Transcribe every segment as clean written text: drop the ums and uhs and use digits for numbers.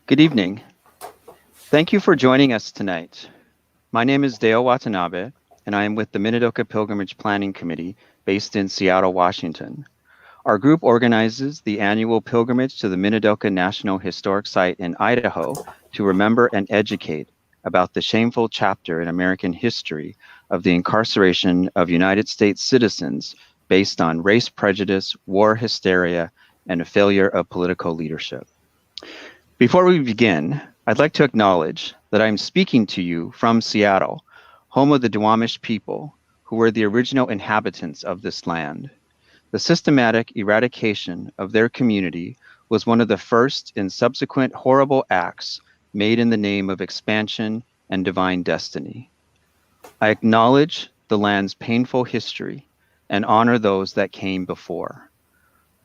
Good evening. Thank you for joining us tonight. My name is Dale Watanabe, and I am with the Minidoka Pilgrimage Planning Committee based in Seattle, Washington. Our group organizes the annual pilgrimage to the Minidoka National Historic Site in Idaho to remember and educate about the shameful chapter in American history of the incarceration of United States citizens based on race prejudice, war hysteria, and a failure of political leadership. Before we begin, I'd like to acknowledge that I'm speaking to you from Seattle, home of the Duwamish people, who were the original inhabitants of this land. The systematic eradication of their community was one of the first and subsequent horrible acts made in the name of expansion and divine destiny. I acknowledge the land's painful history and honor those that came before.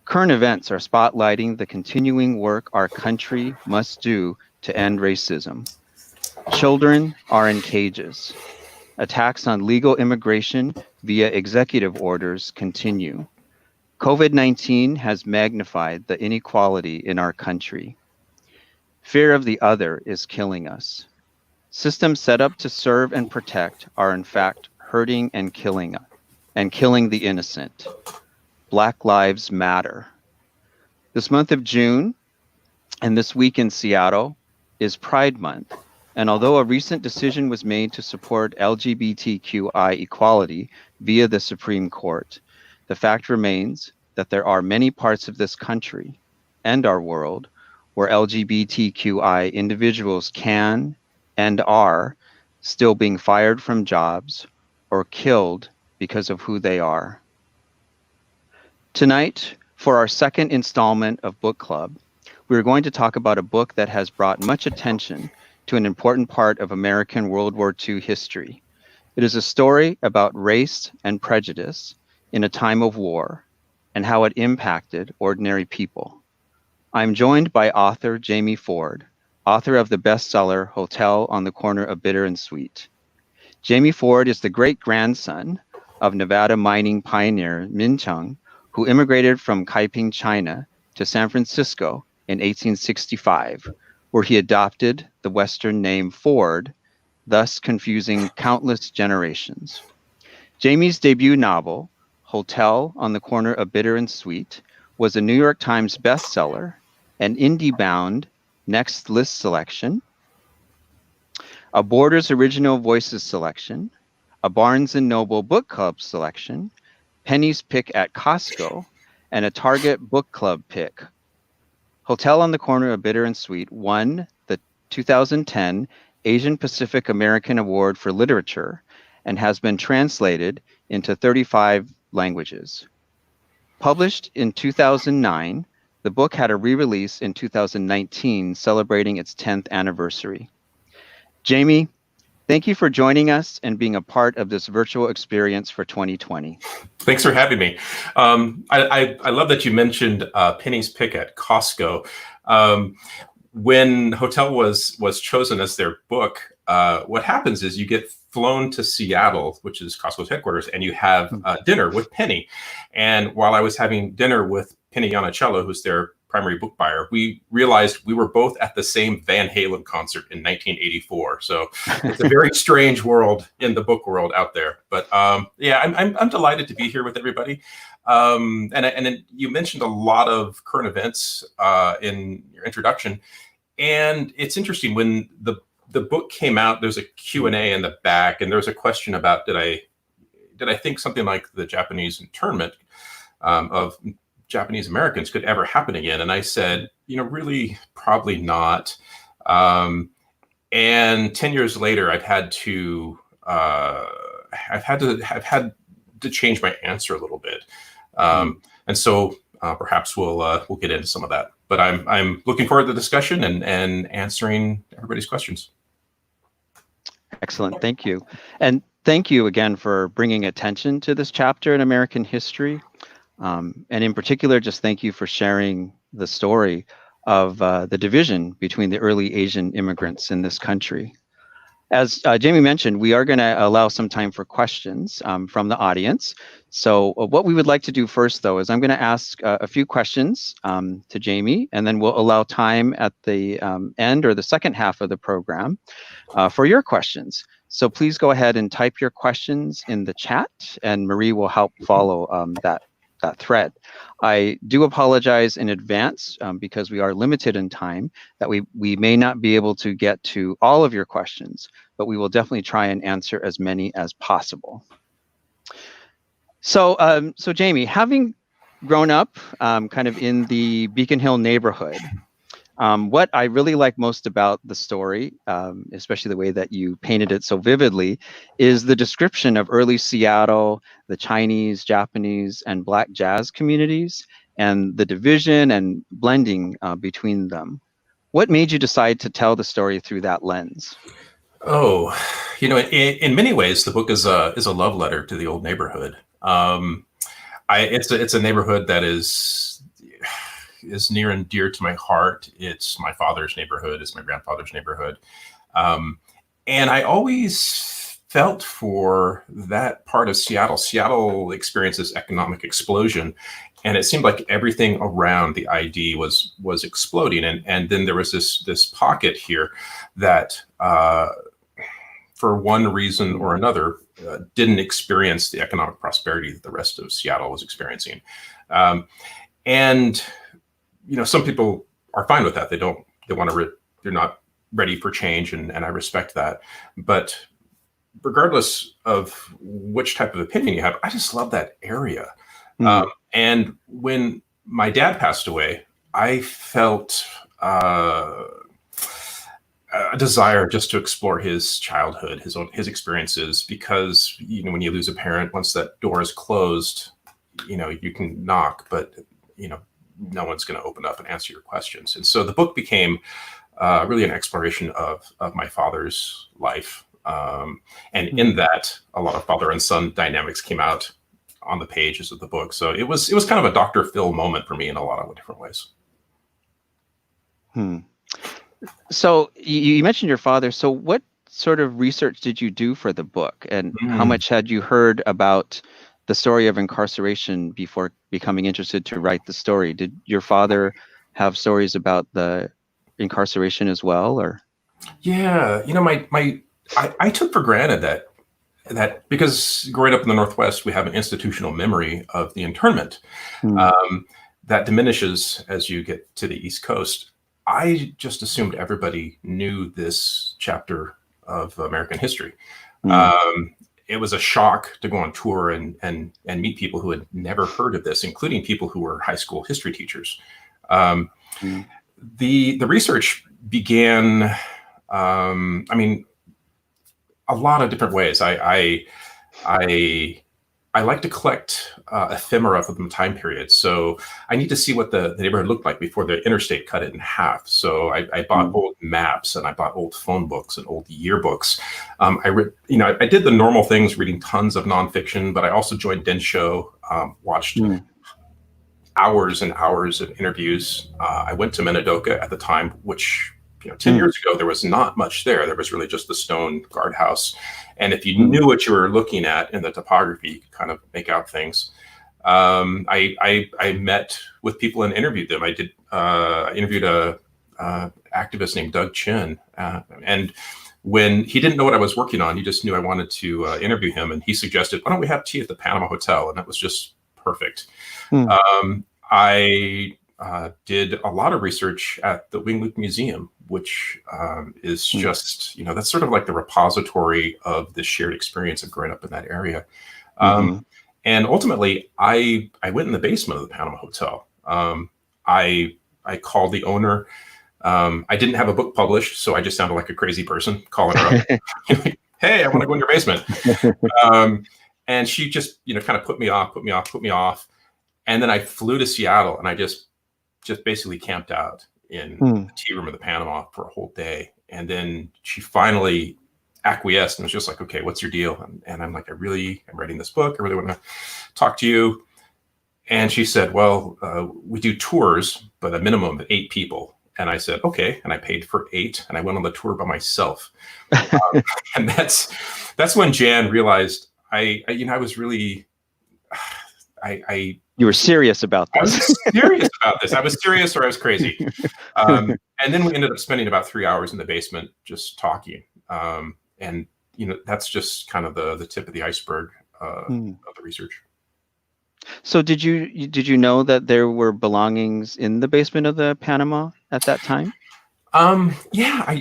Current events are spotlighting the continuing work our country must do to end racism. Children are in cages. Attacks on legal immigration via executive orders continue. COVID-19 has magnified the inequality in our country. Fear of the other is killing us. Systems set up to serve and protect are in fact hurting and killing the innocent. Black Lives Matter. This month of June and this week in Seattle is Pride Month, and although a recent decision was made to support LGBTQI equality via the Supreme Court, the fact remains that there are many parts of this country and our world where LGBTQI individuals can and are still being fired from jobs or killed because of who they are. Tonight, for our second installment of Book Club, we are going to talk about a book that has brought much attention to an important part of American World War II history. It is a story about race and prejudice in a time of war and how it impacted ordinary people. I'm joined by author Jamie Ford, author of the bestseller Hotel on the Corner of Bitter and Sweet. Jamie Ford is the great-grandson of Nevada mining pioneer Min Chung, who immigrated from Kaiping, China to San Francisco in 1865, where he adopted the Western name Ford, thus confusing countless generations. Jamie's debut novel, Hotel on the Corner of Bitter and Sweet, was a New York Times bestseller, an IndieBound Next List selection, a Borders Original Voices selection, a Barnes & Noble Book Club selection, Penny's pick at Costco, and a Target Book Club pick. Hotel on the Corner of Bitter and Sweet won the 2010 Asian Pacific American Award for Literature and has been translated into 35 languages. Published in 2009, the book had a re-release in 2019 celebrating its 10th anniversary. Jamie, thank you for joining us and being a part of this virtual experience for 2020. Thanks for having me. I love that you mentioned Penny's pick at Costco. When Hotel was chosen as their book, what happens is you get flown to Seattle, which is Costco's headquarters, and you have dinner with Penny. And while I was having dinner with Penny Yoncello, who's their primary book buyer, we realized we were both at the same Van Halen concert in 1984. So it's a very strange world in the book world out there. But yeah, I'm delighted to be here with everybody. And then you mentioned a lot of current events in your introduction, and it's interesting when the book came out. There's a Q&A in the back, and there's a question about did I think something like the Japanese internment of Japanese Americans could ever happen again? And I said, really, probably not. And 10 years later, I've had to change my answer a little bit. And so perhaps we'll get into some of that. But I'm looking forward to the discussion and answering everybody's questions. Excellent, thank you. And thank you again for bringing attention to this chapter in American history. And in particular, just thank you for sharing the story of the division between the early Asian immigrants in this country. As Jamie mentioned, we are going to allow some time for questions from the audience. So what we would like to do first, though, is I'm going to ask a few questions to Jamie, and then we'll allow time at the end or the second half of the program for your questions. So please go ahead and type your questions in the chat, and Marie will help follow that thread. I do apologize in advance because we are limited in time, that we may not be able to get to all of your questions, but we will definitely try and answer as many as possible. So, so Jamie, having grown up kind of in the Beacon Hill neighborhood, what I really like most about the story, especially the way that you painted it so vividly, is the description of early Seattle, the Chinese, Japanese, and Black jazz communities, and the division and blending between them. What made you decide to tell the story through that lens? Oh, in many ways, the book is a love letter to the old neighborhood. It's a neighborhood that is near and dear to my heart. It's my father's neighborhood. It's my grandfather's neighborhood. And I always felt for that part of Seattle. Seattle experienced this economic explosion, and it seemed like everything around the ID was exploding. And then there was this pocket here that, for one reason or another, didn't experience the economic prosperity that the rest of Seattle was experiencing. And some people are fine with that. They're not ready for change, and I respect that. But regardless of which type of opinion you have, I just love that area. And when my dad passed away, I felt a desire just to explore his childhood, his experiences, because when you lose a parent, once that door is closed, you can knock, but no one's going to open up and answer your questions. And so the book became really an exploration of my father's life. And in that, a lot of father and son dynamics came out on the pages of the book. So it was kind of a Dr. Phil moment for me in a lot of different ways. So you mentioned your father. So what sort of research did you do for the book, and how much had you heard about the story of incarceration before becoming interested to write the story? Did your father have stories about the incarceration as well, or? Yeah, I took for granted that because growing up in the Northwest, we have an institutional memory of the internment that diminishes as you get to the East Coast. I just assumed everybody knew this chapter of American history. It was a shock to go on tour and meet people who had never heard of this, including people who were high school history teachers. The research began, a lot of different ways. I like to collect ephemera from the time period. So I need to see what the neighborhood looked like before the interstate cut it in half. So I bought old maps, and I bought old phone books and old yearbooks. I did the normal things, reading tons of nonfiction, but I also joined Den Show, watched hours and hours of interviews. I went to Minidoka at the time, which 10 years ago, there was not much there. There was really just the stone guardhouse. And if you knew what you were looking at in the topography, you could kind of make out things. I met with people and interviewed them. I interviewed a activist named Doug Chin. And when he didn't know what I was working on, he just knew I wanted to interview him. And he suggested, why don't we have tea at the Panama Hotel? And that was just perfect. I did a lot of research at the Wing Luke Museum, which is just, that's sort of like the repository of the shared experience of growing up in that area. And ultimately, I went in the basement of the Panama Hotel. I called the owner. I didn't have a book published, so I just sounded like a crazy person calling her up. Hey, I want to go in your basement. And she just, kind of put me off. And then I flew to Seattle, and I just basically camped out in the tea room of the Panama for a whole day. And then she finally acquiesced and was just like, okay, what's your deal? And I'm like, I'm writing this book. I really want to talk to you. And she said, well, we do tours, but a minimum of 8 people. And I said, okay. And I paid for 8 and I went on the tour by myself. And that's when Jan realized I was really, You were serious about I this. was serious about this. I was serious or I was crazy. And then we ended up spending about 3 hours in the basement just talking. And that's just kind of the tip of the iceberg of the research. So did you know that there were belongings in the basement of the Panama at that time? Yeah,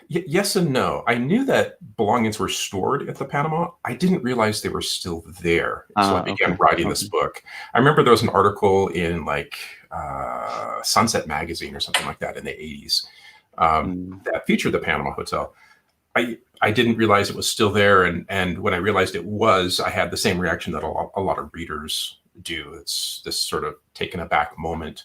yes and no. I knew that belongings were stored at the Panama. I didn't realize they were still there. So I began Okay. writing this book. I remember there was an article in like Sunset Magazine or something like that in the 80s that featured the Panama Hotel. I didn't realize it was still there. And when I realized it was, I had the same reaction that a lot of readers do. It's this sort of taken aback moment.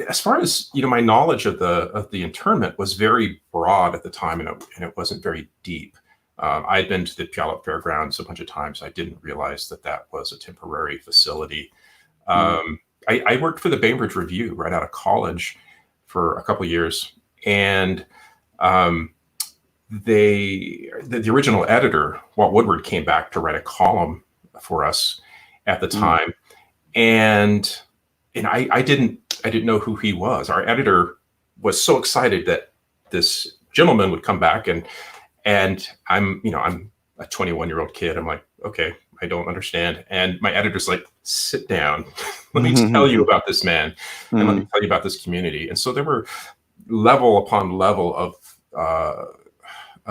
As far as my knowledge of the internment was very broad at the time, and it wasn't very deep. I had been to the Puyallup Fairgrounds a bunch of times. I didn't realize that was a temporary facility. I worked for the Bainbridge Review right out of college for a couple of years, and the original editor, Walt Woodward, came back to write a column for us at the time, and I didn't know who he was. Our editor was so excited that this gentleman would come back, and I'm a 21-year-old kid. I'm like, okay, I don't understand. And my editor's like, sit down. Let me tell you about this man, and let me tell you about this community. And so there were level upon level of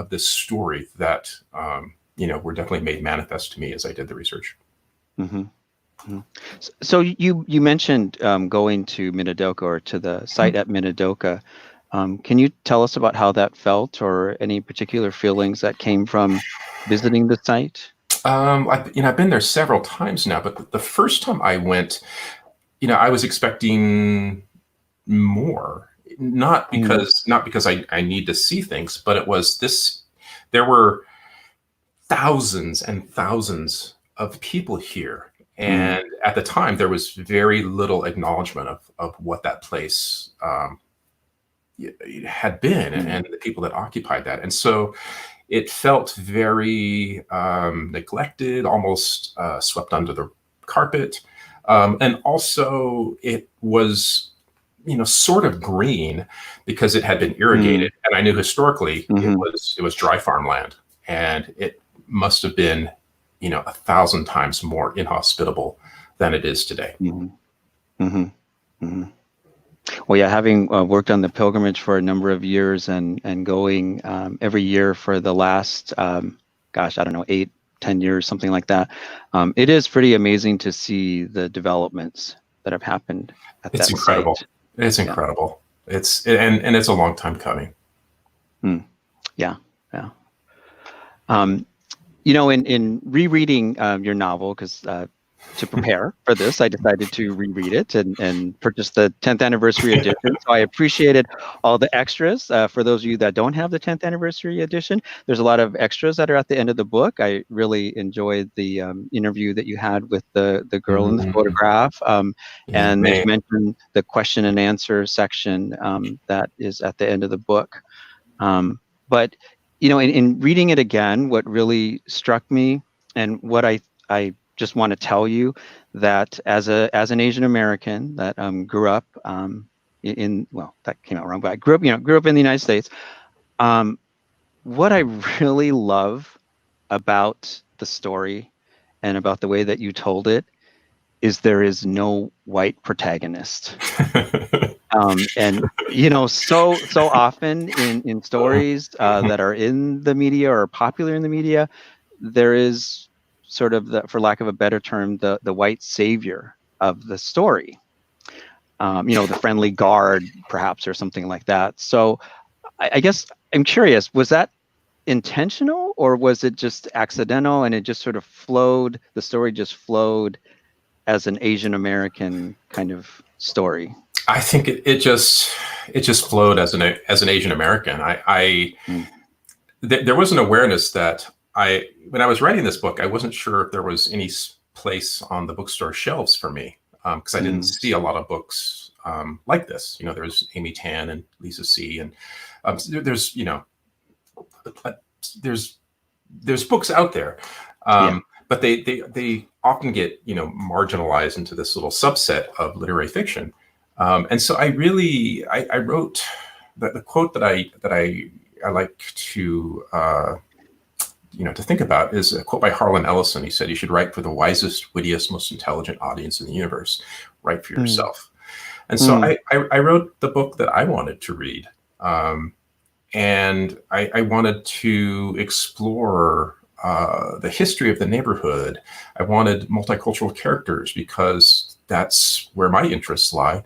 this story that were definitely made manifest to me as I did the research. So you mentioned going to Minidoka, or to the site at Minidoka. Can you tell us about how that felt, or any particular feelings that came from visiting the site? I've been there several times now, but the first time I went, I was expecting more. Not because I need to see things, but it was this. There were thousands and thousands of people here. And at the time, there was very little acknowledgement of what that place had been and the people that occupied that. And so it felt very neglected, almost swept under the carpet. And also it was, sort of green because it had been irrigated. And I knew historically it was dry farmland. And it must have been 1,000 times more inhospitable than it is today. Well, yeah, having worked on the pilgrimage for a number of years and going every year for the last, 8, 10 years, something like that, it is pretty amazing to see the developments that have happened at that incredible. site. It's incredible. It's and it's a long time coming. Yeah. In rereading your novel, because to prepare for this, I decided to reread it and purchase the 10th anniversary edition. So I appreciated all the extras. For those of you that don't have the 10th anniversary edition, there's a lot of extras that are at the end of the book. I really enjoyed the interview that you had with the girl in the photograph. And as you mentioned, the question and answer section that is at the end of the book. But in reading it again, what really struck me, and what I just want to tell you, that as an Asian American that grew up that came out wrong, but I grew up in the United States. What I really love about the story and about the way that you told it is there is no white protagonist. And so often in stories that are in the media or popular in the media, there is sort of for lack of a better term, the white savior of the story. The friendly guard, perhaps, or something like that. So I guess I'm curious, was that intentional, or was it just accidental, and it just sort of flowed? The story just flowed as an Asian American kind of story. I think it just flowed as an Asian American. There was an awareness that when I was writing this book, I wasn't sure if there was any place on the bookstore shelves for me, because I didn't see a lot of books like this. There's Amy Tan and Lisa C. And there's there's books out there, but they often get marginalized into this little subset of literary fiction. And so I wrote the quote that I like to to think about is a quote by Harlan Ellison. He said, "You should write for the wisest, wittiest, most intelligent audience in the universe. Write for yourself." And so I wrote the book that I wanted to read. And I wanted to explore the history of the neighborhood. I wanted multicultural characters because that's where my interests lie.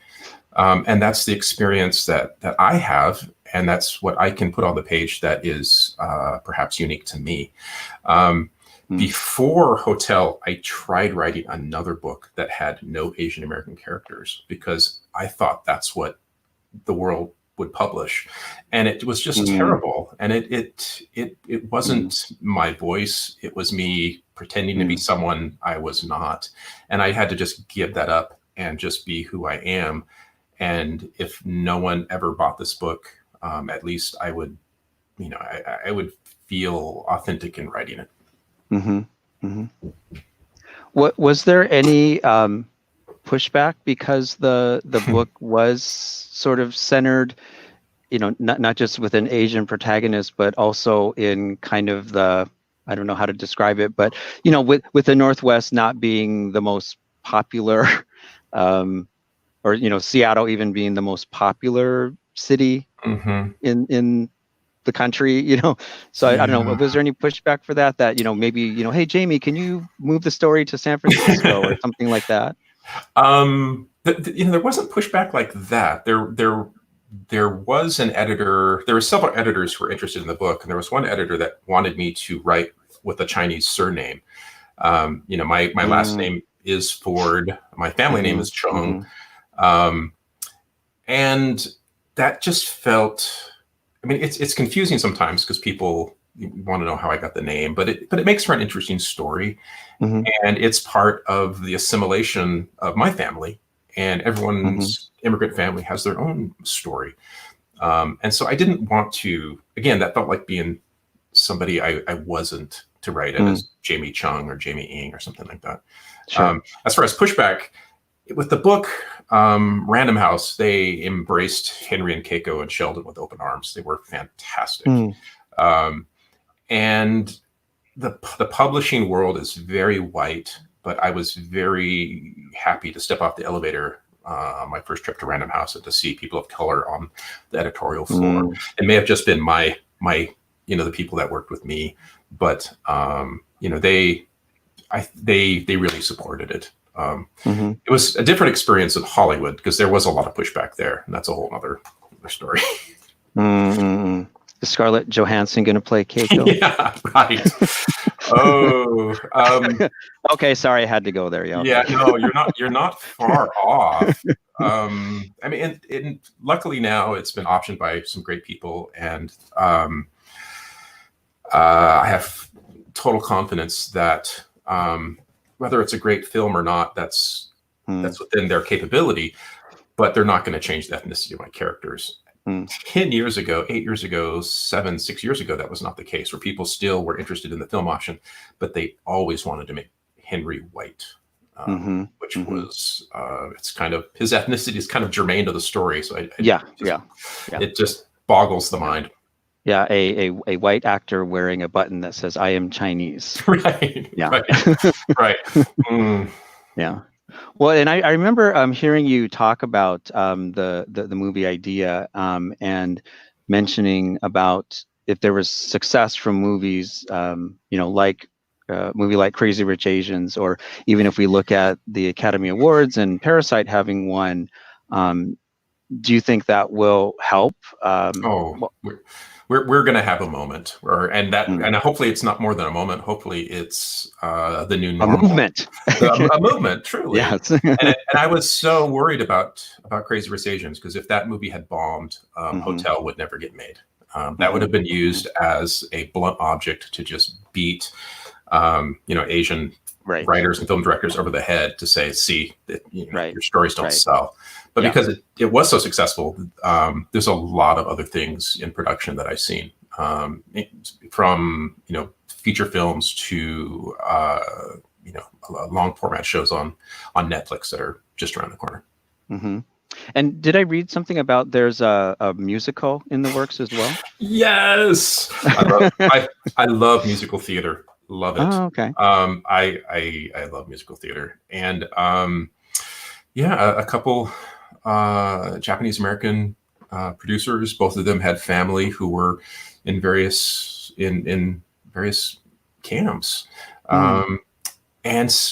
And that's the experience that I have. And that's what I can put on the page that is perhaps unique to me. Before Hotel, I tried writing another book that had no Asian American characters because I thought that's what the world would publish, and it was just terrible. And it wasn't my voice. It was me pretending to be someone I was not. And I had to just give that up and just be who I am. And if no one ever bought this book, at least I would, I would feel authentic in writing it. What was there any pushback because the book was sort of centered, not just with an Asian protagonist, but also in kind of the, I don't know how to describe it, but with the Northwest not being the most popular, or Seattle even being the most popular city in the country, so I don't know, was there any pushback for that maybe hey Jamie, can you move the story to San Francisco or something like that? There wasn't pushback like that. There was an editor. There were several editors who were interested in the book, and there was one editor that wanted me to write with a Chinese surname. My last name is Ford. My family name is Chung, and that just felt. I mean, it's confusing sometimes because people want to know how I got the name, but it makes for an interesting story. And it's part of the assimilation of my family, and everyone's immigrant family has their own story. And so I didn't want to, again, that felt like being somebody I wasn't, to write it as Jamie Chung or Jamie Ng or something like that. Sure. As far as pushback, with the book, Random House, they embraced Henry and Keiko and Sheldon with open arms. They were fantastic. And the publishing world is very white, but I was very happy to step off the elevator on my first trip to Random House and to see people of color on the editorial floor. It may have just been my the people that worked with me, but they really supported it. It was a different experience in Hollywood because there was a lot of pushback there, and that's a whole other story. Is Scarlett Johansson going to play Keiko? Yeah, right. Okay, sorry, I had to go there. Yeah, no, you're not far off. I mean, and luckily now it's been optioned by some great people, and I have total confidence that whether it's a great film or not, that's within their capability, but they're not going to change the ethnicity of my characters. 10 years ago, 8 years ago, 6 years ago, that was not the case, where people still were interested in the film option, but they always wanted to make Henry white, which was, it's kind of, his ethnicity is kind of germane to the story. So it just boggles the mind. Yeah, a white actor wearing a button that says "I am Chinese." Right. Yeah. Right. Yeah. Well, and I remember hearing you talk about the movie idea and mentioning about if there was success from movies, like a movie like Crazy Rich Asians, or even if we look at the Academy Awards and Parasite having won, do you think that will help? We're going to have a moment, and hopefully it's not more than a moment. Hopefully it's the new normal. A movement. A movement, truly. Yes. and I was so worried about Crazy Rich Asians, because if that movie had bombed, Hotel would never get made. That would have been used as a blunt object to just beat, Asian Right. writers and film directors over the head to say, see, that, Right. your stories don't Right. sell. But Yeah. because it was so successful, there's a lot of other things in production that I've seen, from feature films to long format shows on Netflix that are just around the corner. Mm-hmm. And did I read something about there's a musical in the works as well? Yes, I love musical theater. Love it. Oh, okay. I love musical theater, and a couple Japanese American producers. Both of them had family who were in various various camps. And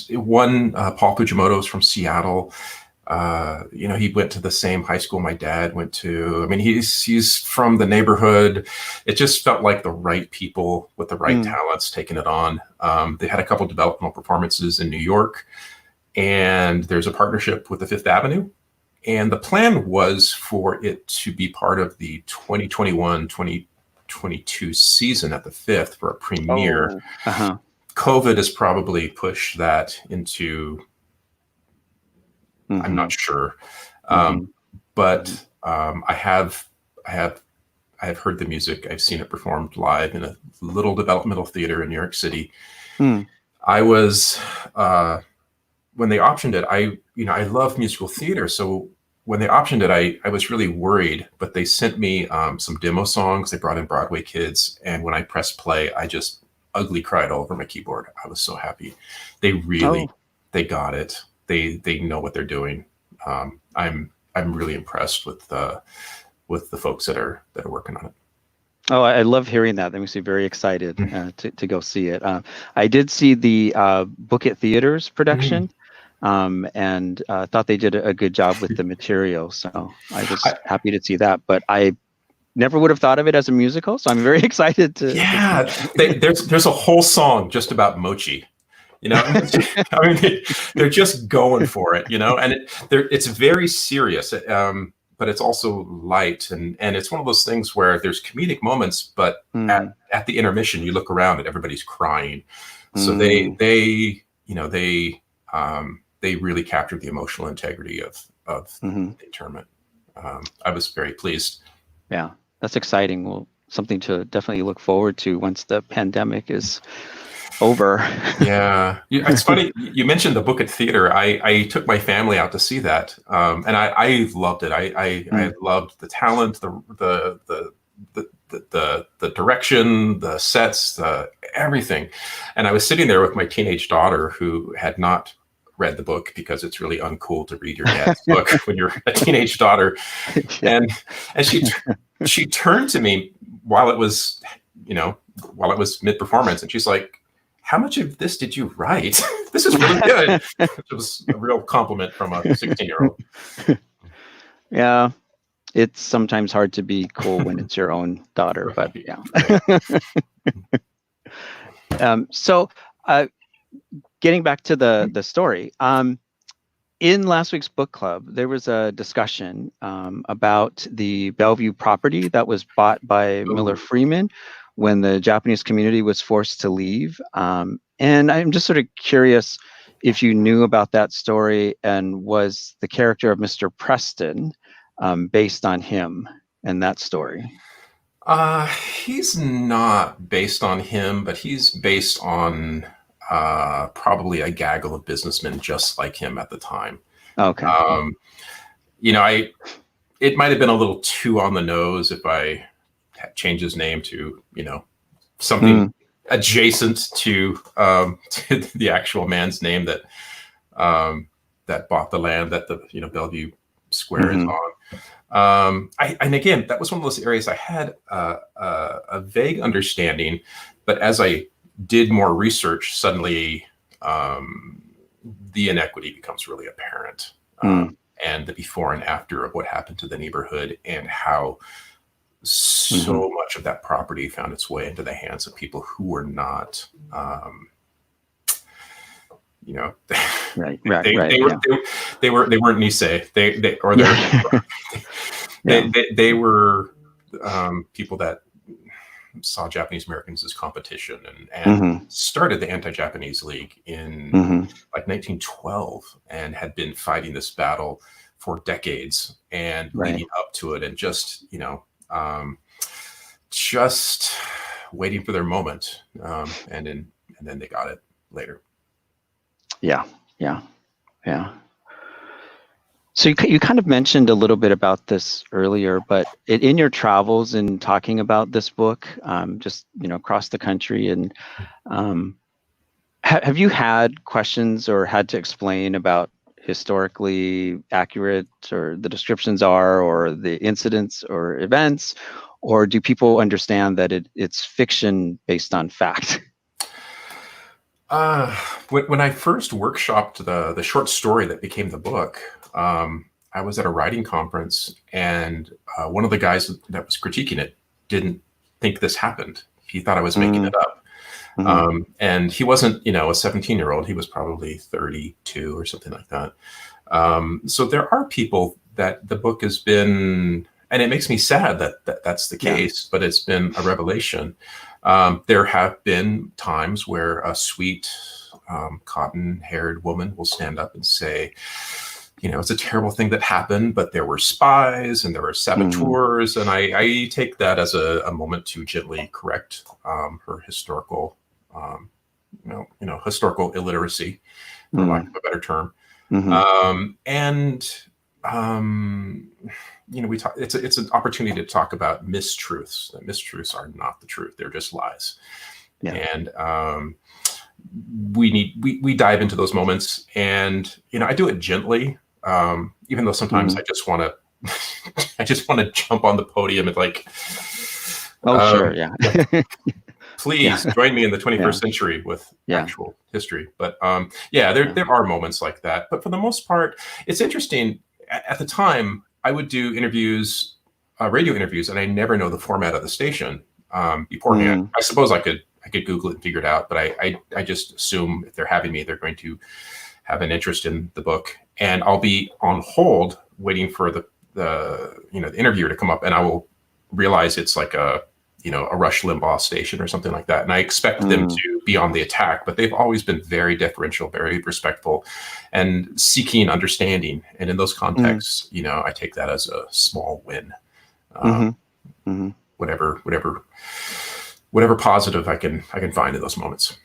one, Paul Fujimoto's from Seattle. He went to the same high school my dad went to. I mean, he's from the neighborhood. It just felt like the right people with the right talents taking it on. They had a couple developmental performances in New York, and there's a partnership with the Fifth Avenue. And the plan was for it to be part of the 2021-2022 season at the Fifth for a premiere. Oh, uh-huh. COVID has probably pushed that into, I'm not sure. But I have heard the music. I've seen it performed live in a little developmental theater in New York City. I was, when they optioned it, I love musical theater. So when they optioned it, I was really worried, but they sent me some demo songs. They brought in Broadway kids. And when I pressed play, I just ugly cried all over my keyboard. I was so happy. They really, they got it. They know what they're doing. I'm really impressed with the folks that are working on it. Oh, I love hearing that. That makes me very excited to go see it. I did see the Book It Theaters production, and thought they did a good job with the material. So I was happy to see that. But I never would have thought of it as a musical, so I'm very excited to. Yeah, there's a whole song just about mochi. I mean, they're just going for it, and it's very serious, but it's also light, and it's one of those things where there's comedic moments, but at the intermission, you look around and everybody's crying. So they really captured the emotional integrity of the internment. I was very pleased. Yeah, that's exciting. Well, something to definitely look forward to once the pandemic is over. Yeah, it's funny you mentioned the Book It Theater. I took my family out to see that, and I loved it. I loved the talent, the direction, the sets, everything. And I was sitting there with my teenage daughter who had not read the book, because it's really uncool to read your dad's book when you're a teenage daughter. And she turned to me while it was mid-performance, and she's like, "How much of this did you write? This is really good." It was a real compliment from a 16-year-old. Yeah, it's sometimes hard to be cool when it's your own daughter, but yeah. So getting back to the story, in last week's book club, there was a discussion about the Bellevue property that was bought by Miller Freeman when the Japanese community was forced to leave. And I'm just sort of curious if you knew about that story, and was the character of Mr. Preston based on him and that story? He's not based on him, but he's based on probably a gaggle of businessmen just like him at the time. Okay. It might have been a little too on the nose if I change his name to, something adjacent to the actual man's name that bought the land that the Bellevue Square is on. And again, that was one of those areas I had a vague understanding, but as I did more research, suddenly the inequity becomes really apparent, and the before and after of what happened to the neighborhood, and how so much of that property found its way into the hands of people who were not, right. They weren't Nisei. They were people that saw Japanese Americans as competition and started the Anti-Japanese League in like 1912 and had been fighting this battle for decades and leading up to it, and just, just waiting for their moment. And then they got it later. Yeah. So you kind of mentioned a little bit about this earlier, but in your travels and talking about this book, just across the country, and have you had questions or had to explain about historically accurate or the descriptions are, or the incidents or events, or do people understand that it's fiction based on fact? When I first workshopped the short story that became the book, I was at a writing conference, and one of the guys that was critiquing it didn't think this happened. He thought I was making it up. And he wasn't, a 17-year-old. He was probably 32 or something like that. So there are people that the book has been, and it makes me sad that that's the case, but it's been a revelation. There have been times where a sweet, cotton-haired woman will stand up and say, it's a terrible thing that happened, but there were spies and there were saboteurs. And I take that as a moment to gently correct her historical, historical illiteracy, for lack of a better term. We talk. It's an opportunity to talk about mistruths. That mistruths are not the truth; they're just lies. And we dive into those moments, and I do it gently, even though sometimes I just want to jump on the podium and like, please join me in the 21st century with actual history. But there are moments like that. But for the most part, it's interesting. At the time, I would do interviews, radio interviews, and I never know the format of the station beforehand. I suppose I could Google it and figure it out, but I just assume if they're having me, they're going to have an interest in the book, and I'll be on hold waiting for the interviewer to come up, and I will realize it's like a Rush Limbaugh station or something like that. And I expect them to be on the attack, but they've always been very deferential, very respectful, and seeking understanding. And in those contexts, I take that as a small win. Whatever positive I can find in those moments.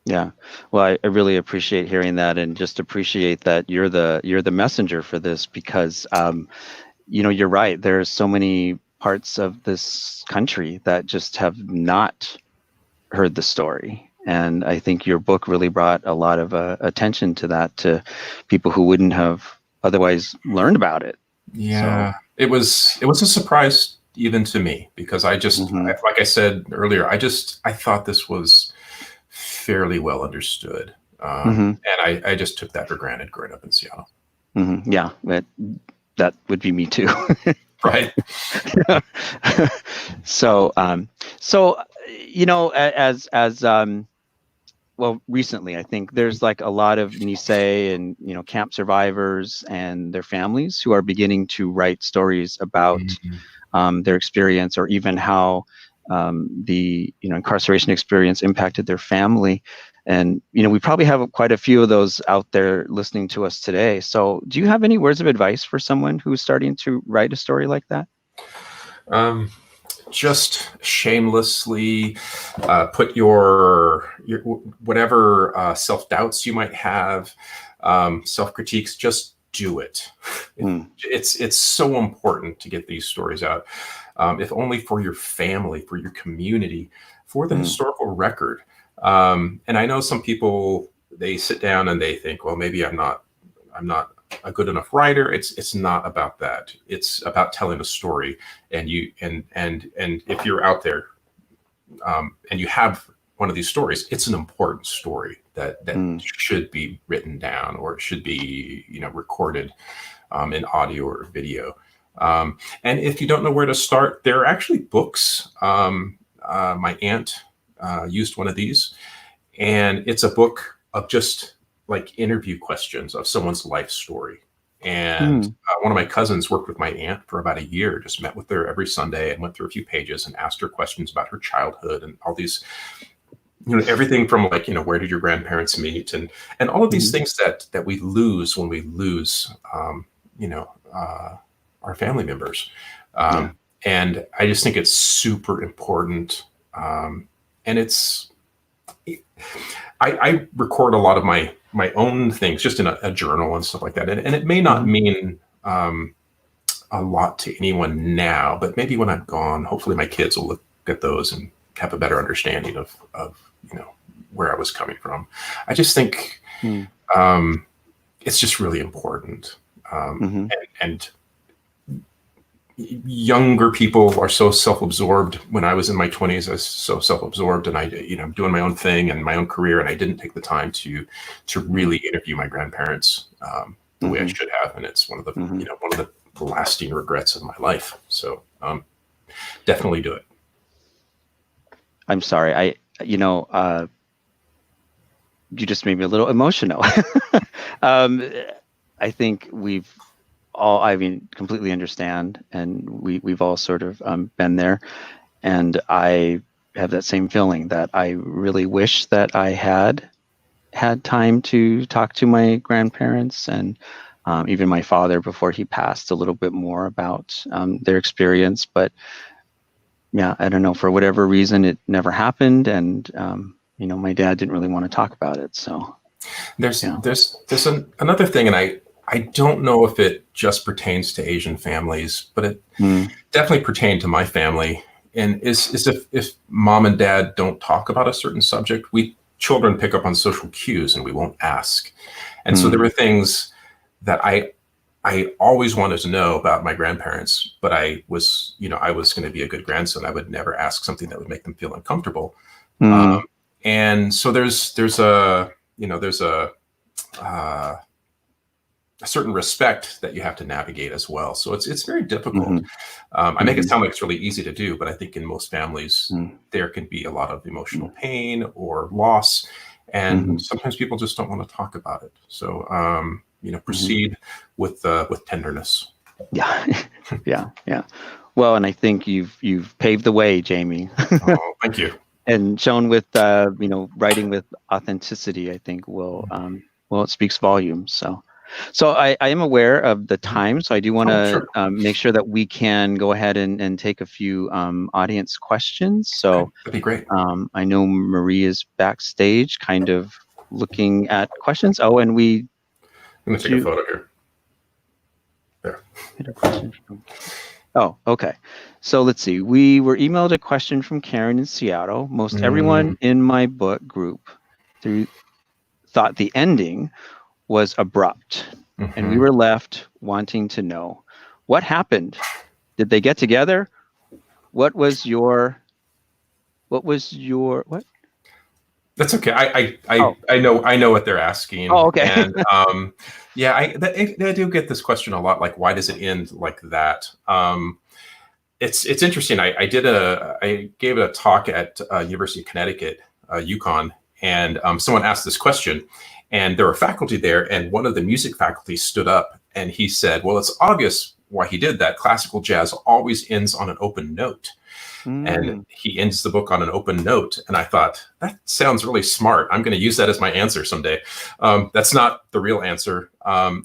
Yeah. Well, I really appreciate hearing that, and just appreciate that you're the messenger for this, because you're right. There's so many parts of this country that just have not heard the story. And I think your book really brought a lot of attention to that, to people who wouldn't have otherwise learned about it. Yeah, so it was a surprise even to me, because I just, like I said earlier, I thought this was fairly well understood. And I just took that for granted growing up in Seattle. Yeah, that would be me too. Right. So recently, I think there's like a lot of Nisei and camp survivors and their families who are beginning to write stories about their experience, or even how the incarceration experience impacted their family. And we probably have quite a few of those out there listening to us today. So do you have any words of advice for someone who's starting to write a story like that? Just shamelessly put your whatever self-doubts you might have, self-critiques, just do it. It's so important to get these stories out, if only for your family, for your community, for the historical record. And I know some people, they sit down and they think, well, maybe I'm not a good enough writer. It's not about that. It's about telling a story. And if you're out there and you have one of these stories, it's an important story that should be written down, or should be recorded in audio or video. And if you don't know where to start, there are actually books. My aunt used one of these, and it's a book of just like interview questions of someone's life story. And one of my cousins worked with my aunt for about a year, just met with her every Sunday and went through a few pages and asked her questions about her childhood and all these, everything from like, where did your grandparents meet, and all of these things that we lose when we lose, our family members. And I just think it's super important. And I record a lot of my own things just in a journal and stuff like that. And it may not mean a lot to anyone now, but maybe when I'm gone, hopefully my kids will look at those and have a better understanding of where I was coming from. I just think it's just really important. And younger people are so self-absorbed. When I was in my 20s, I was so self-absorbed, and I'm doing my own thing and my own career, and I didn't take the time to really interview my grandparents the way I should have. And it's one of the one of the lasting regrets of my life. So definitely do it. I'm sorry. You just made me a little emotional. I think we've all, completely understand, and we've all sort of been there. And I have that same feeling that I really wish that I had time to talk to my grandparents and even my father before he passed, a little bit more about their experience. But yeah, I don't know, for whatever reason, it never happened. And, my dad didn't really want to talk about it. So there's another thing, and I don't know if it just pertains to Asian families, but it definitely pertained to my family. And is if mom and dad don't talk about a certain subject, we children pick up on social cues and we won't ask. And so there were things that I always wanted to know about my grandparents, but I was going to be a good grandson. I would never ask something that would make them feel uncomfortable. And so there's a certain respect that you have to navigate as well. So it's very difficult. I make it sound like it's really easy to do, but I think in most families there can be a lot of emotional pain or loss, and sometimes people just don't want to talk about it. So proceed with tenderness. Yeah. Well, and I think you've paved the way, Jamie. Oh, thank you. And shown with writing with authenticity, I think it speaks volumes. So I am aware of the time, so I do want to make sure that we can go ahead and take a few audience questions. So that'd be great. I know Marie is backstage, kind of looking at questions. Oh, and I'm going to take a photo here. There. Oh, okay. So let's see. We were emailed a question from Karen in Seattle. Most everyone in my book group thought the ending was abrupt, and we were left wanting to know what happened. Did they get together? What was your what? That's okay. I know what they're asking. Oh, okay. And I do get this question a lot. Like, why does it end like that? It's interesting. I gave a talk at University of Connecticut, UConn, and someone asked this question, and there were faculty there, and one of the music faculty stood up and he said, "Well, it's obvious why he did that. Classical jazz always ends on an open note." And he ends the book on an open note. And I thought, that sounds really smart. I'm going to use that as my answer someday. That's not the real answer. I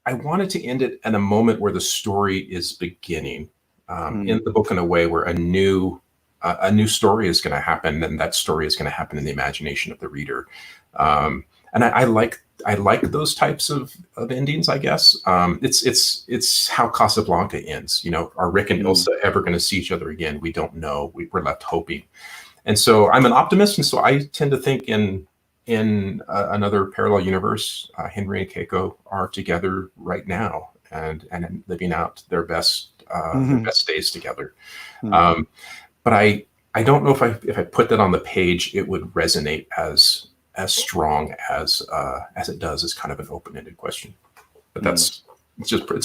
wanted to end it at a moment where the story is beginning in the book, in a way where a new story is going to happen. And that story is going to happen in the imagination of the reader. And I like those types of endings, I guess. It's how Casablanca ends. Are Rick and Ilsa ever going to see each other again? We don't know. We're left hoping. And so I'm an optimist, and so I tend to think in another parallel universe, Henry and Keiko are together right now and living out their best days together. But I don't know if I put that on the page, it would resonate as strong as it does as kind of an open-ended question. But it's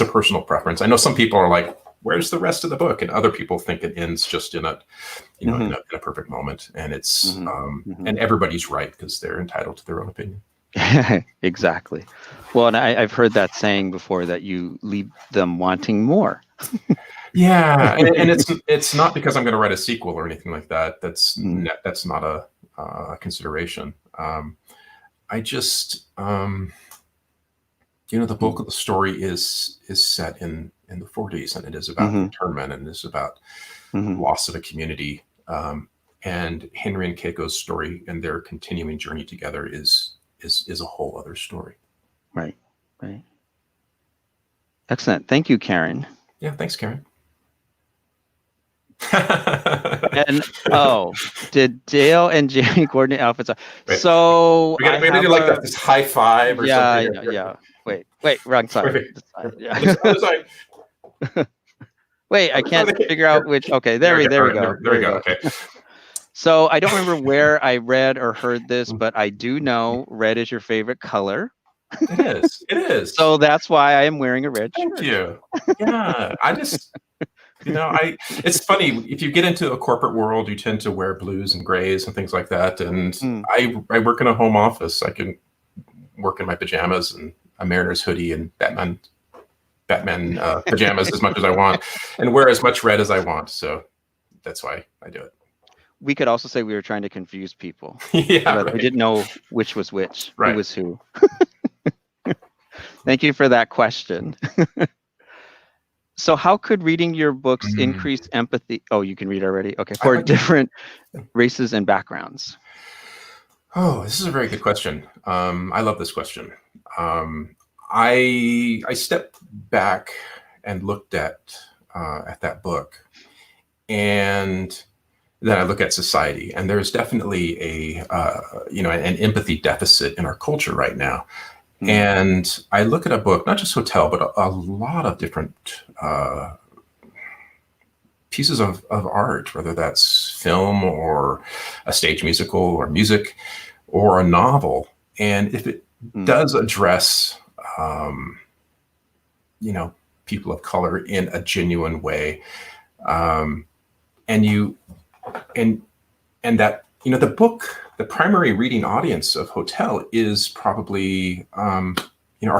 a personal preference. I know some people are like, where's the rest of the book? And other people think it ends just in a perfect moment. And it's and everybody's right, because they're entitled to their own opinion. Exactly. Well, and I've heard that saying before that you leave them wanting more. Yeah, and it's not because I'm going to write a sequel or anything like that. Mm, That's not a consideration. I just the bulk mm, of the story is set in the 40s, and it is about the mhm, internment, and it is about mhm. loss of a community. And Henry and Keiko's story and their continuing journey together is a whole other story. Right. Right. Excellent. Thank you, Karen. Yeah, thanks, Karen. And oh, did Dale and Jamie coordinate outfits? Wait, So we I got to have do like a this high five or yeah, something. yeah, yeah. Wait, wrong Wait, side. wait. This side. Other Yeah. side. Wait, I Other side can't of the cake. figure out which. Okay, there we Okay, there all we right, go. there There we we go. go. Okay. So I don't remember where I read or heard this, but I do know red is your favorite color. It is. It is. So that's why I am wearing a red Thank shirt. you. Yeah, I just, it's funny if you get into a corporate world, you tend to wear blues and grays and things like that. And Mm. I work in a home office. I can work in my pajamas and a Mariners hoodie and Batman pajamas as much as I want, and wear as much red as I want. So that's why I do it. We could also say we were trying to confuse people so Yeah, that they right, didn't know which was which, who right. was who. Thank you for that question. So how could reading your books Mm. increase empathy? Oh, you can read already. Okay, I for like to. different races and backgrounds. Oh, this is a very good question. I love this question. Um, I stepped back and looked at that book, and then I look at society, and there's definitely an empathy deficit in our culture right now. Mm, And I look at a book, not just Hotel, but a lot of different pieces of art, whether that's film or a stage musical or music or a novel. And if it mm, does address, um, you know, people of color in a genuine way, um, and you and and that the book, the primary reading audience of Hotel is probably our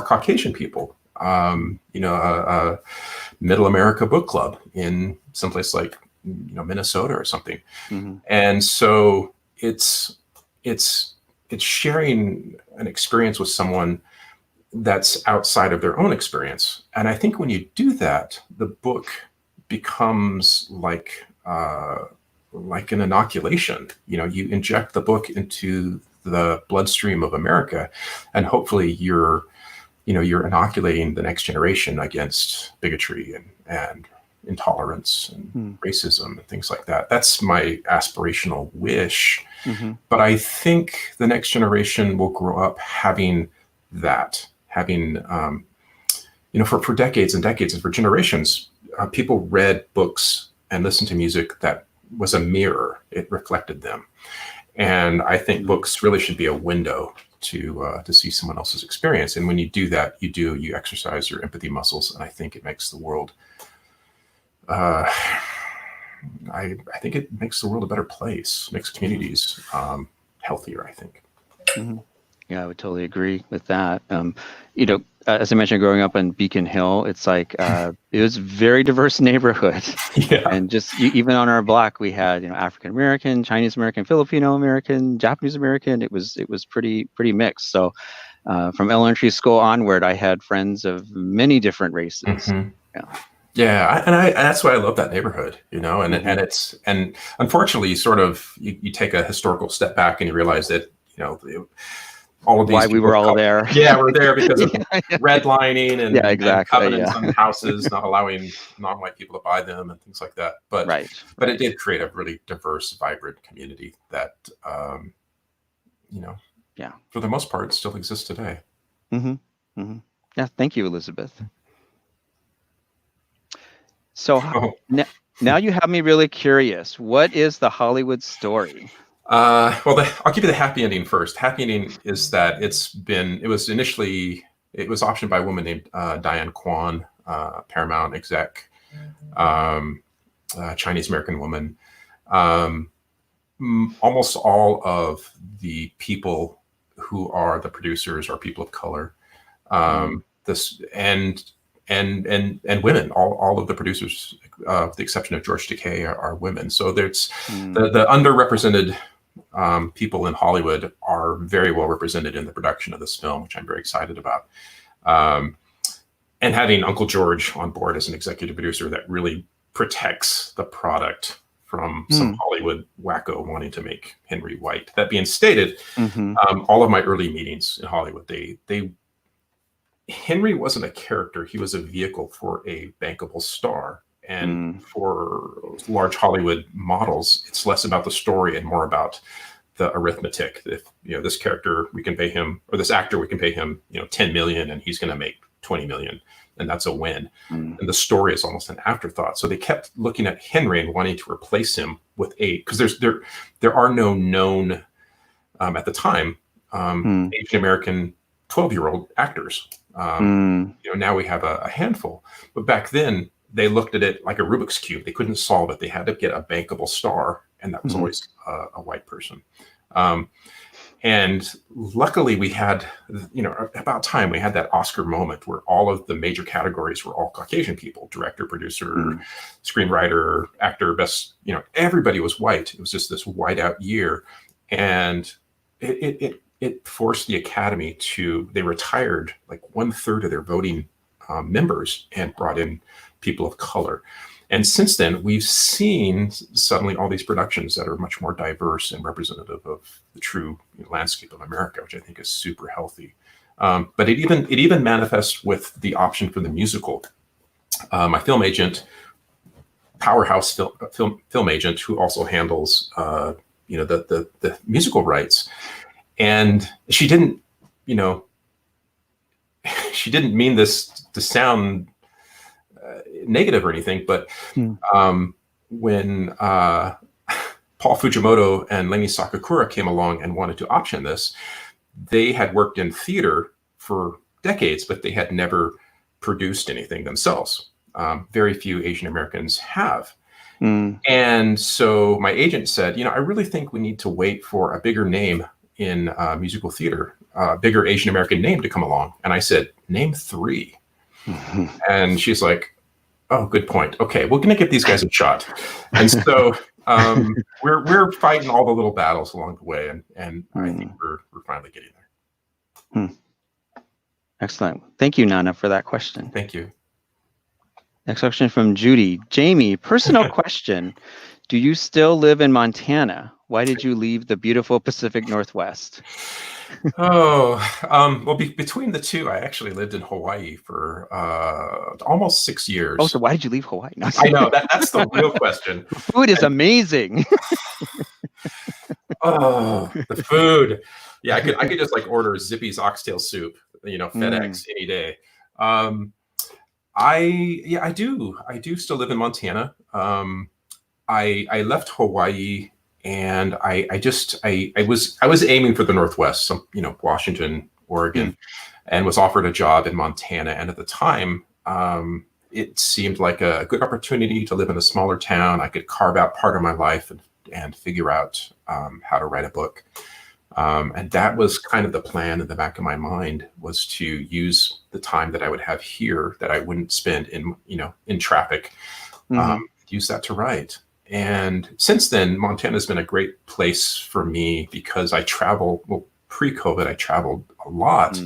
Caucasian people. mm, A Middle America book club in someplace like Minnesota or something. mhm, And so it's it's sharing an experience with someone that's outside of their own experience. And I think when you do that, the book becomes like an inoculation. You inject the book into the bloodstream of America, and hopefully you're inoculating the next generation against bigotry and intolerance and mm, racism and things like that. That's my aspirational wish. mhm, But I think the next generation will grow up having that, having, for decades and decades and for generations, people read books and listened to music that was a mirror. It reflected them. And I think mm. books really should be a window to see someone else's experience. And when you do that, you exercise your empathy muscles, and I think it makes the world. Uh, I think it makes the world a better place, makes Mhm, communities healthier. I think. mhm. Yeah, I would totally agree with that. As I mentioned, growing up on Beacon Hill, it's like it was a very diverse neighborhood, Yeah. and just even on our block, we had African American, Chinese American, Filipino American, Japanese American. It was pretty mixed. So from elementary school onward, I had friends of many different races. Hmm. Yeah. Yeah, and that's why I love that neighborhood, Hmm. and unfortunately, sort of, you take a historical step back and you realize that all of these Why we people were of all color, there. yeah, we're there because of Yeah, redlining yeah, and exactly. covenants Yeah. on houses, not allowing non-white people to buy them and things like that. But Right. but it Right. did create a really diverse, vibrant community that, you know, Yeah. for the most part, still exists today. Hmm. Hmm. Yeah. Thank you, Elizabeth. So Oh, now you have me really curious. What is the Hollywood story? well, I'll give you the happy ending first. Happy ending is that it was optioned by a woman named Diane Kwan, Paramount exec, um, Chinese American woman. Um, Almost all of the people who are the producers are people of color. This and women. All of the producers, with the exception of George Takei, are women. So there's the underrepresented people in Hollywood are very well represented in the production of this film, which I'm very excited about. And having Uncle George on board as an executive producer that really protects the product from some Hollywood wacko wanting to make Henry white. That being stated, all of my early meetings in Hollywood, Henry wasn't a character. He was a vehicle for a bankable star. And for large Hollywood models, it's less about the story and more about the arithmetic. If this character, we can pay him, or this actor, we can pay him 10 million and he's going to make 20 million, and that's a win. And the story is almost an afterthought. So they kept looking at Henry and wanting to replace him with because there are no known at the time Asian American 12-year-old actors. Now we have a handful, but back then they looked at it like a Rubik's Cube. They couldn't solve it. They had to get a bankable star, and that was always a white person. And luckily we had, about time we had that Oscar moment where all of the major categories were all Caucasian people: director, producer, screenwriter, actor, best, everybody was white. It was just this whiteout year. And it forced the Academy they retired like 1/3 of their voting members and brought in people of color. And since then, we've seen suddenly all these productions that are much more diverse and representative of the true landscape of America, which I think is super healthy. But it even manifests with the option for the musical. My film agent, powerhouse film agent, who also handles the musical rights, and she didn't mean this to sound negative or anything, but when Paul Fujimoto and Lenny Sakakura came along and wanted to option this, they had worked in theater for decades, but they had never produced anything themselves. Very few Asian Americans have. And so my agent said, I really think we need to wait for a bigger name in musical theater, a bigger Asian American name to come along. And I said, name 3. And she's like, oh, good point. Okay, we're going to give these guys a shot. And so we're fighting all the little battles along the way, and I think we're finally getting there. Excellent. Thank you, Nana, for that question. Thank you. Next question from Judy. Jamie, personal question. Do you still live in Montana? Why did you leave the beautiful Pacific Northwest? Well, between the two, I actually lived in Hawaii for almost 6 years. Oh, so why did you leave Hawaii? No, I know that's the real question. The food is amazing. Oh, the food! Yeah, I could just like order Zippy's oxtail soup, FedEx any day. I do still live in Montana. I left Hawaii. And I was aiming for the Northwest, Washington, Oregon, and was offered a job in Montana. And at the time, it seemed like a good opportunity to live in a smaller town. I could carve out part of my life and figure out how to write a book. And that was kind of the plan in the back of my mind, was to use the time that I would have here that I wouldn't spend in traffic, use that to write. And since then, Montana's been a great place for me because I travel. Well, pre-COVID, I traveled a lot,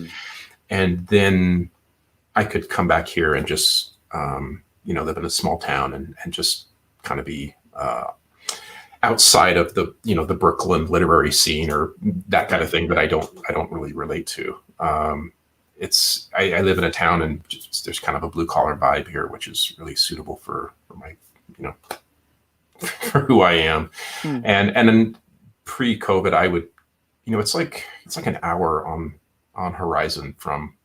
and then I could come back here and just live in a small town and just kind of be outside of the the Brooklyn literary scene or that kind of thing that I don't really relate to. I live in a town and there's kind of a blue collar vibe here, which is really suitable for my for who I am. And then pre-COVID, I would, it's like an hour on Horizon from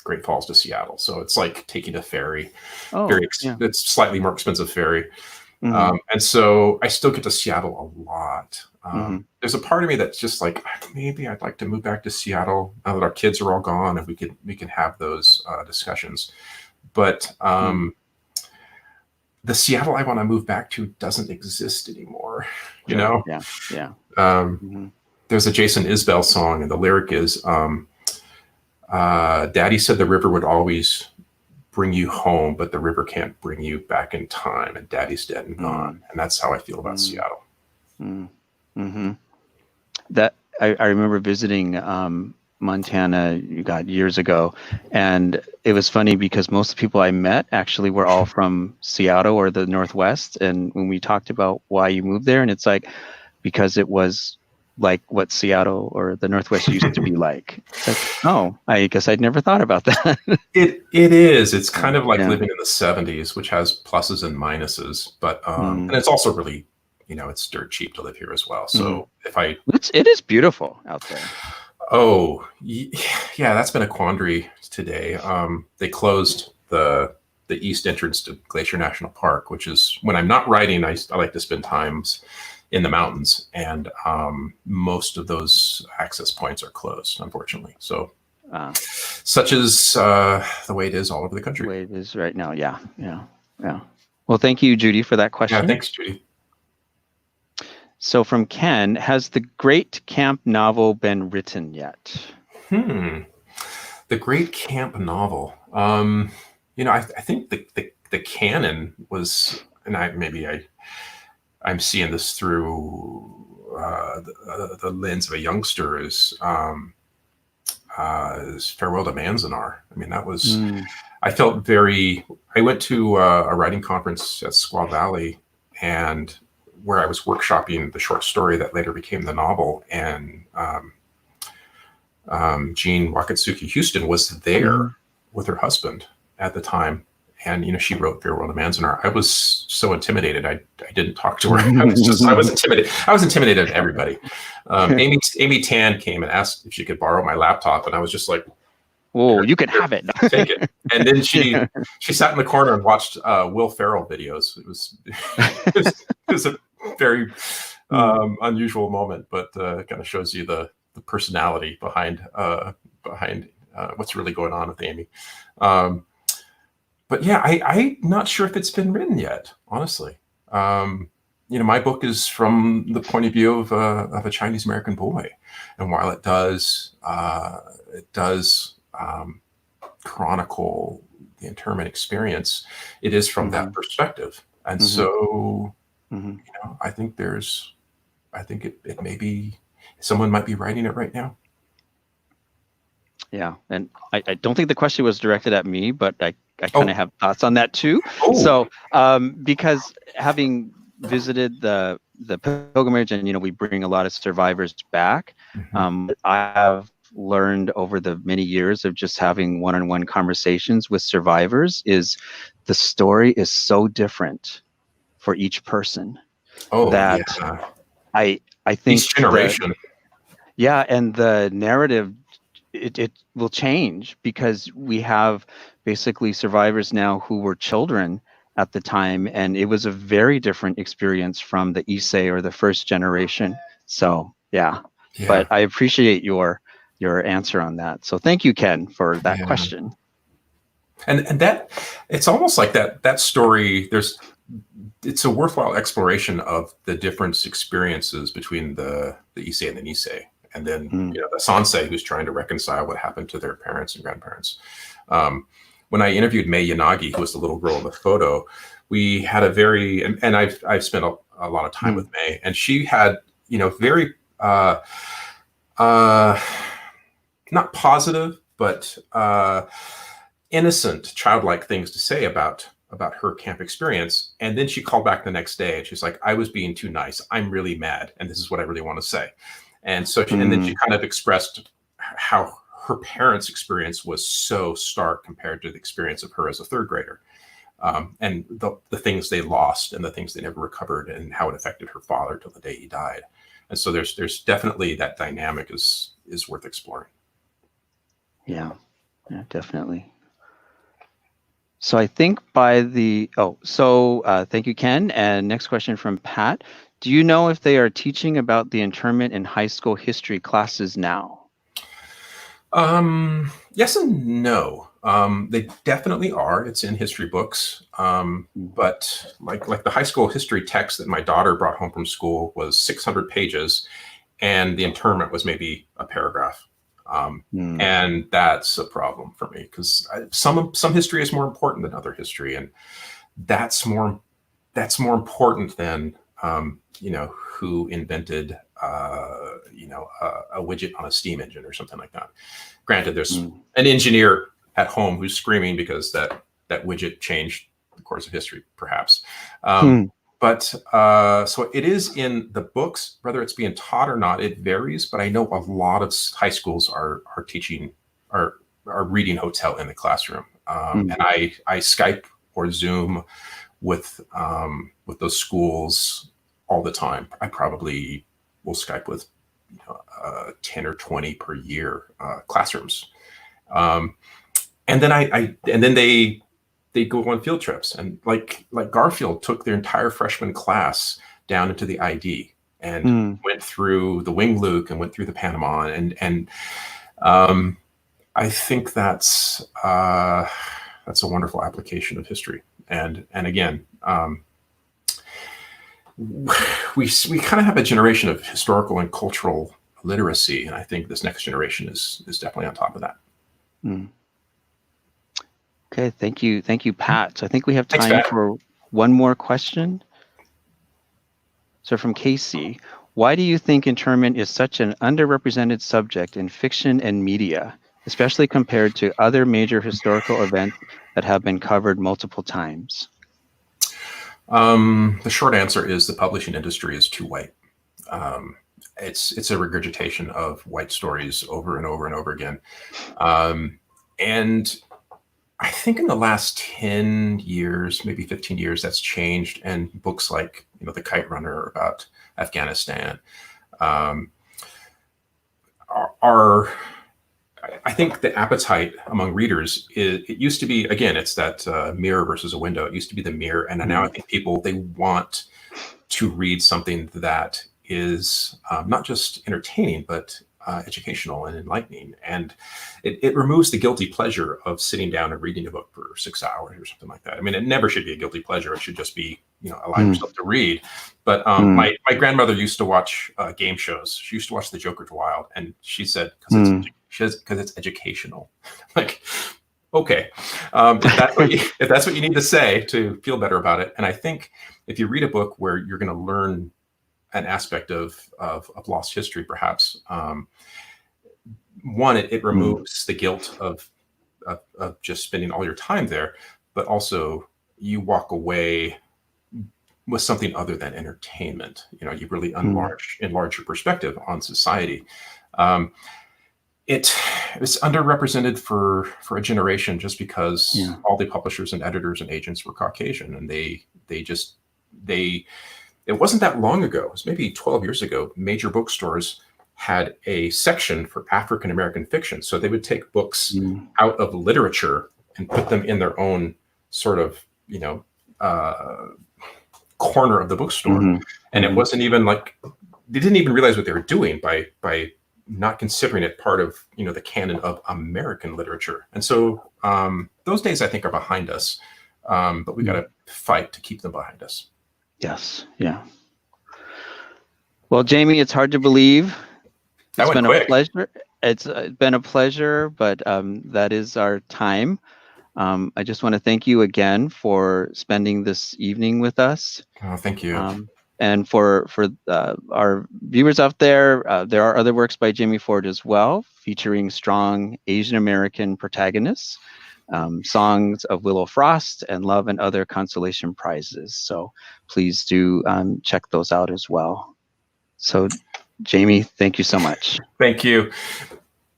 Great Falls to Seattle. So it's like taking a ferry. It's slightly more expensive ferry. And so I still get to Seattle a lot. There's a part of me that's just like, maybe I'd like to move back to Seattle now that our kids are all gone and we can have those discussions. But the Seattle I want to move back to doesn't exist anymore, Yeah. there's a Jason Isbell song, and the lyric is, Daddy said the river would always bring you home, but the river can't bring you back in time, and Daddy's dead and gone. And that's how I feel about Seattle. Mm-hmm. That I remember visiting Montana, you got years ago, and it was funny because most of the people I met actually were all from Seattle or the Northwest. And when we talked about why you moved there, and it's like because it was like what Seattle or the Northwest used to be like. It's like, oh, I guess I'd never thought about that. It is. It's kind of like Yeah. living in the 70s, which has pluses and minuses, but and it's also really, it's dirt cheap to live here as well. So it is beautiful out there. Oh, yeah, that's been a quandary today. They closed the east entrance to Glacier National Park, which is when I'm not writing, I like to spend times in the mountains, and most of those access points are closed, unfortunately. So such is the way it is all over the country. The way it is right now. Yeah. Well, thank you, Judy, for that question. Yeah, thanks, Judy. So from Ken, has the Great Camp novel been written yet? The Great Camp novel. I think the canon was, and I'm seeing this through the lens of a youngster, is Farewell to Manzanar. I mean, that was, I went to a writing conference at Squaw Valley, and where I was workshopping the short story that later became the novel, and Jean Wakatsuki Houston was there with her husband at the time, and she wrote Farewell to Manzanar. I was so intimidated, I didn't talk to her. I was intimidated. I was intimidated at everybody. Amy Tan came and asked if she could borrow my laptop, and I was just like, "Whoa, you can have it. Take it." And then she sat in the corner and watched Will Ferrell videos. It was a very unusual moment, but it kind of shows you the personality behind what's really going on with Amy. But yeah, I'm not sure if it's been written yet, honestly. My book is from the point of view of a Chinese American boy, and while it does chronicle the internment experience, it is from that perspective, and so I think it may be, someone might be writing it right now. Yeah, and I don't think the question was directed at me, but I kind of have thoughts on that too. So because having visited the pilgrimage, and we bring a lot of survivors back, I have learned over the many years of just having one-on-one conversations with survivors is the story is so different for each person. I think each generation. And the narrative, it will change because we have basically survivors now who were children at the time, and it was a very different experience from the Issei or the first generation. So yeah. But I appreciate your answer on that. So thank you, Ken, for that question. And that, it's almost like that story, it's a worthwhile exploration of the different experiences between the Issei and the Nisei. And then the Sansei, who's trying to reconcile what happened to their parents and grandparents. When I interviewed Mei Yanagi, who was the little girl in the photo, we had a very, and I've spent a lot of time with Mei, and she had, very, not positive, but innocent, childlike things to say about her camp experience. And then she called back the next day and she's like, I was being too nice. I'm really mad. And this is what I really want to say. And so, and then she kind of expressed how her parents' experience was so stark compared to the experience of her as a third grader. And the things they lost and the things they never recovered, and how it affected her father till the day he died. And so there's definitely that dynamic is worth exploring. Yeah, definitely. So I think thank you, Ken. And next question from Pat. Do you know if they are teaching about the internment in high school history classes now? Yes and no. They definitely are. It's in history books. But like the high school history text that my daughter brought home from school was 600 pages. and the interment was maybe a paragraph. Mm. And that's a problem for me, because some history is more important than other history, and that's more important than who invented a widget on a steam engine or something like that. Granted, there's an engineer at home who's screaming because that widget changed the course of history, perhaps. But so it is in the books, whether it's being taught or not, it varies. But I know a lot of high schools are reading Hotel in the classroom, and I Skype or Zoom with those schools all the time. I probably will Skype with 10 or 20 per year classrooms, and then they go on field trips, and like Garfield took their entire freshman class down into the ID and went through the Wing Luke and went through the Panama, and I think that's a wonderful application of history. And again, we kind of have a generation of historical and cultural literacy, and I think this next generation is definitely on top of that. Okay, thank you, Pat. So I think we have time for one more question. So from Casey, why do you think internment is such an underrepresented subject in fiction and media, especially compared to other major historical events that have been covered multiple times? The short answer is the publishing industry is too white. It's a regurgitation of white stories over and over and over again. And I think in the last 10 years, maybe 15 years, that's changed. And books like, The Kite Runner about Afghanistan are I think the appetite among readers it used to be, again, it's that mirror versus a window. It used to be the mirror. And now I think people, they want to read something that is not just entertaining, but educational and enlightening. And it removes the guilty pleasure of sitting down and reading a book for 6 hours or something like that. I mean, it never should be a guilty pleasure. It should just be, allow yourself to read. But my grandmother used to watch game shows. She used to watch The Joker's Wild. And she said, because it's educational. Like, okay, if that's what you need to say to feel better about it. And I think if you read a book where you're going to learn an aspect of lost history, perhaps, one, it removes the guilt of just spending all your time there, but also you walk away with something other than entertainment. You really enlarge your perspective on society. It's underrepresented for a generation just because all the publishers and editors and agents were Caucasian, and it wasn't that long ago. It was maybe 12 years ago. Major bookstores had a section for African American fiction, so they would take books out of literature and put them in their own sort of corner of the bookstore, and it wasn't even like they didn't even realize what they were doing by not considering it part of the canon of American literature. And so those days I think are behind us, but we got to fight to keep them behind us. Yes. Yeah. Well, Jamie, it's hard to believe. It's been a pleasure. It's been a pleasure, but that is our time. I just want to thank you again for spending this evening with us. Oh, thank you. And for our viewers out there, there are other works by Jamie Ford as well, featuring strong Asian American protagonists, songs of Willow Frost, and Love and Other Consolation Prizes. So please do check those out as well. So Jamie, thank you so much. Thank you.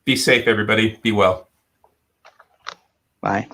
Be safe, everybody. Be well. Bye.